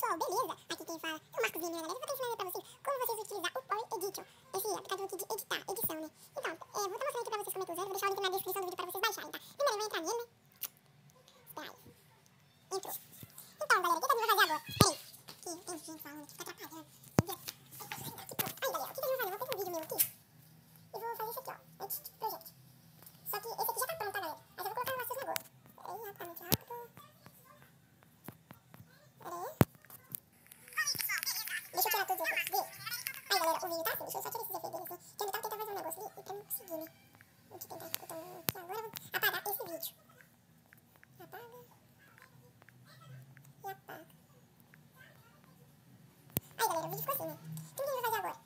pessoal, beleza? Aqui quem fala é o Marcos Lima, galera. Eu vou estar ensinando pra vocês como vocês utilizar o Power Edition, esse aplicativo aqui de editar, edição, né? Então, vou estar mostrando aqui pra vocês como é que usa, vou deixar o link na descrição do vídeo pra vocês baixarem, tá? Primeiro eu vou entrar nele, né? Espera aí. Entrou. Então, galera, o que a gente vai fazer agora? Peraí. Aqui, tem gente falando que fica atrapalhando. Aí, galera, o que a gente vai fazer? Eu vou pegar um vídeo meu aqui e vou fazer isso aqui, ó. Edit Project. Só que esse aqui já tá pronto, tá, galera? Mas eu vou colocar os seus negócios. Peraí, rapidamente, rápido. Peraí. Deixa eu tirar todos os efeitos dele. Aí, galera, o vídeo tá assim. Deixa eu só tirar esses efeitos deles, né? Que eu ainda tava tentando fazer um negócio ali e pra não conseguir, né? Deixa eu tentar aqui. Então, aqui agora eu vou apagar esse vídeo. Apaga. E apaga. Aí, galera, o vídeo ficou assim, né? Então, o que a gente vai fazer agora?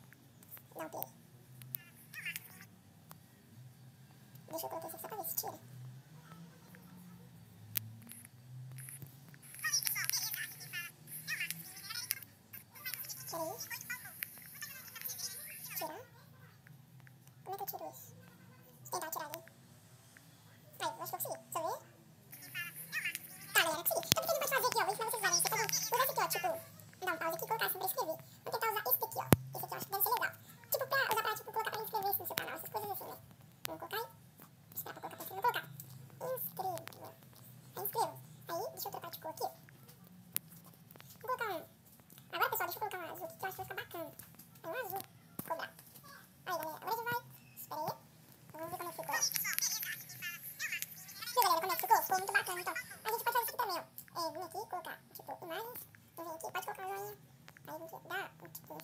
Dá um play. Deixa eu colocar esse aqui só pra ver se tira. Tira aí. Tirar. Como é que eu tiro isso? Deixa eu tentar tirar ali. Aí, eu acho que eu consegui. Deixa eu ver. Tá, galera, consegui. Então, o que a gente pode fazer aqui, ó? Vou ensinar vocês vários. Você pode usar esse aqui, ó, tipo, dar um pause aqui e colocar assim pra escrever. Vou tentar usar esse daqui, ó. Esse aqui eu acho que deve ser legal. Tipo, pra usar pra, tipo, colocar pra inscrever assim no seu canal, essas coisas assim, né? Vamos colocar aí. Esperar pra colocar pra cima. Vou colocar. Inscreva. Aí, inscreva. Aí, deixa eu trocar de cor aqui. Vou colocar um. Agora, pessoal, deixa eu colocar um azul aqui que eu acho que vai ficar bacana. É um azul cobrado. Aí, galera, agora a gente vai. Espera aí. Vamos ver como é que ficou. Viu, galera, como é que ficou? Ficou muito bacana, então. A gente pode fazer isso aqui também, ó. Vir aqui e colocar, tipo, imagens. Vou vir aqui, pode colocar um joinha. Aí, vem aqui, dá um tipo,